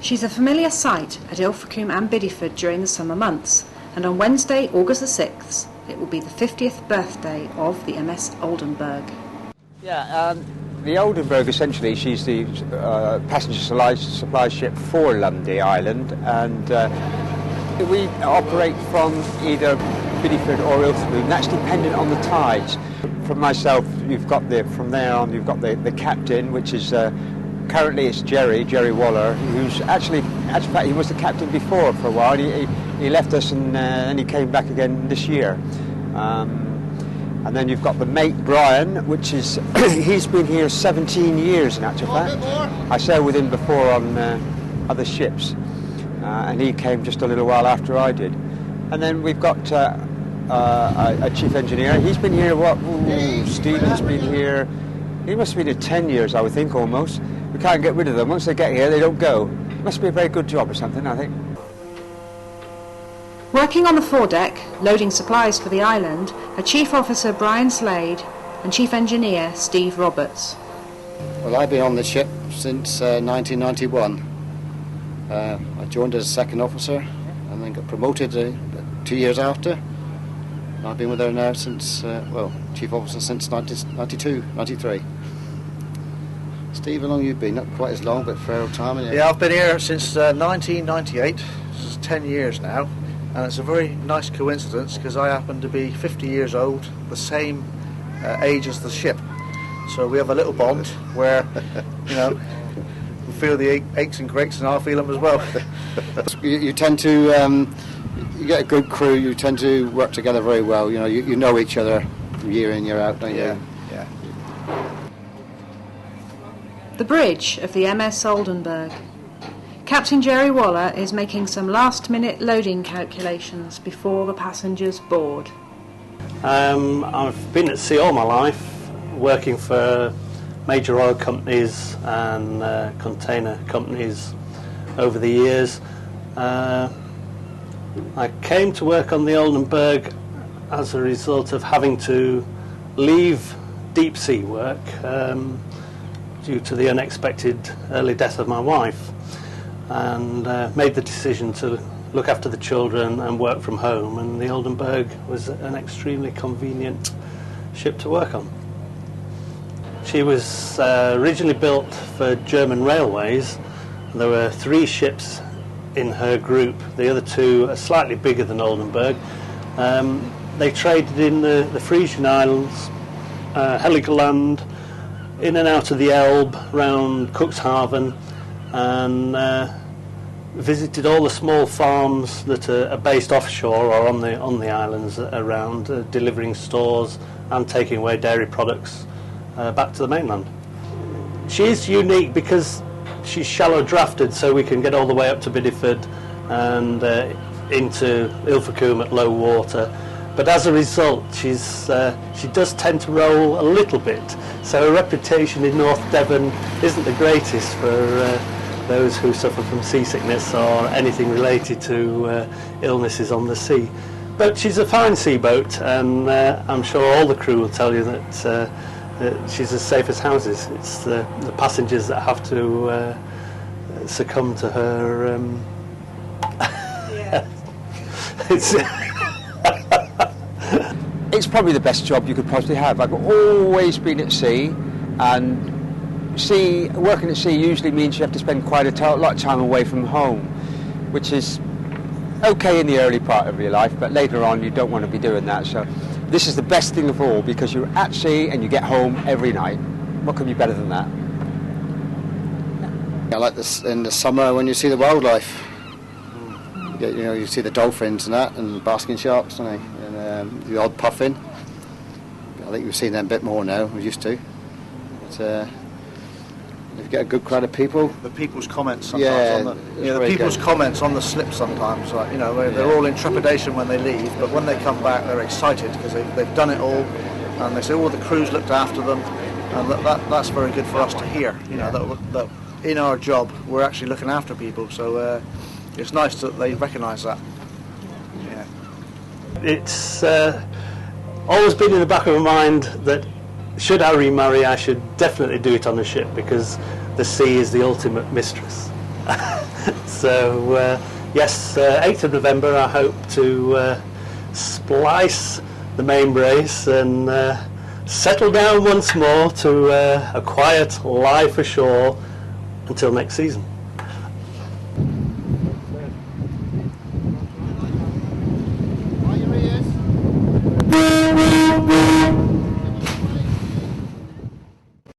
She's a familiar sight at Ilfracombe and Bideford during the summer months, and on Wednesday, August the 6th, it will be the 50th birthday of the MS Oldenburg. Yeah, the Oldenburg, essentially, she's the passenger supply ship for Lundy Island, and we operate from either Bideford or Ilfracombe. That's dependent on the tides. For myself, from there on, you've got the captain, which is currently it's Jerry Waller, who's actually he was the captain before for a while. He left us and he came back again this year. And then you've got the mate Brian, which is he's been here 17 years in actual fact. I sailed with him before on other ships, and he came just a little while after I did. And then we've got a chief engineer. He's been here, Stephen's been here, he must have been here 10 years, I would think, almost. We can't get rid of them. Once they get here, they don't go. Must be a very good job or something, I think. Working on the foredeck, loading supplies for the island, are Chief Officer Brian Slade and Chief Engineer Steve Roberts. Well, I've been on the ship since 1991. I joined as a second officer and then got promoted 2 years after. I've been with her now since, Chief Officer since 1992, 93. Steve, how long have you been? Not quite as long, but for a time. Yeah, I've been here since 1998. This is 10 years now. And it's a very nice coincidence because I happen to be 50 years old, the same age as the ship. So we have a little bond where, we feel the aches and cracks and I feel them as well. You tend to... you get a good crew, you tend to work together very well. You know each other year in, year out, don't you? Yeah. The bridge of the MS Oldenburg. Captain Jerry Waller is making some last-minute loading calculations before the passengers board. I've been at sea all my life, working for major oil companies and container companies over the years. I came to work on the Oldenburg as a result of having to leave deep sea work due to the unexpected early death of my wife, and made the decision to look after the children and work from home, and the Oldenburg was an extremely convenient ship to work on. She was originally built for German railways. There were 3 ships in her group. The other 2 are slightly bigger than Oldenburg. They traded in the Frisian Islands, Heligoland, in and out of the Elbe, round Cuxhaven, and visited all the small farms that are based offshore or on the islands around, delivering stores and taking away dairy products back to the mainland. She's unique because she's shallow drafted, so we can get all the way up to Bideford and into Ilfracombe at low water. But as a result, she does tend to roll a little bit, so her reputation in North Devon isn't the greatest for those who suffer from seasickness or anything related to illnesses on the sea. But she's a fine seaboat, and I'm sure all the crew will tell you that she's as safe as houses. It's the passengers that have to succumb to her. It's probably the best job you could possibly have. I've always been at sea, and working at sea usually means you have to spend quite a lot of time away from home, which is okay in the early part of your life, but later on you don't want to be doing that. So this is the best thing of all, because you're at sea and you get home every night. What could be better than that? I like this in the summer when you see the wildlife. You see the dolphins and that, and basking sharks, don't you? And the odd puffin. I think we've seen them a bit more now. We used to. But, if you get a good crowd of people. The people's comments sometimes the people's comments on the slip sometimes. They're all in trepidation when they leave, but when they come back, they're excited because they've done it all, and they say, "Oh, the crew's looked after them," and that's very good for us to hear. That in our job we're actually looking after people. So. It's nice that they recognise that. Yeah. It's always been in the back of my mind that should I remarry, I should definitely do it on a ship, because the sea is the ultimate mistress. So yes, 8th of November I hope to splice the main brace and settle down once more to a quiet life ashore until next season.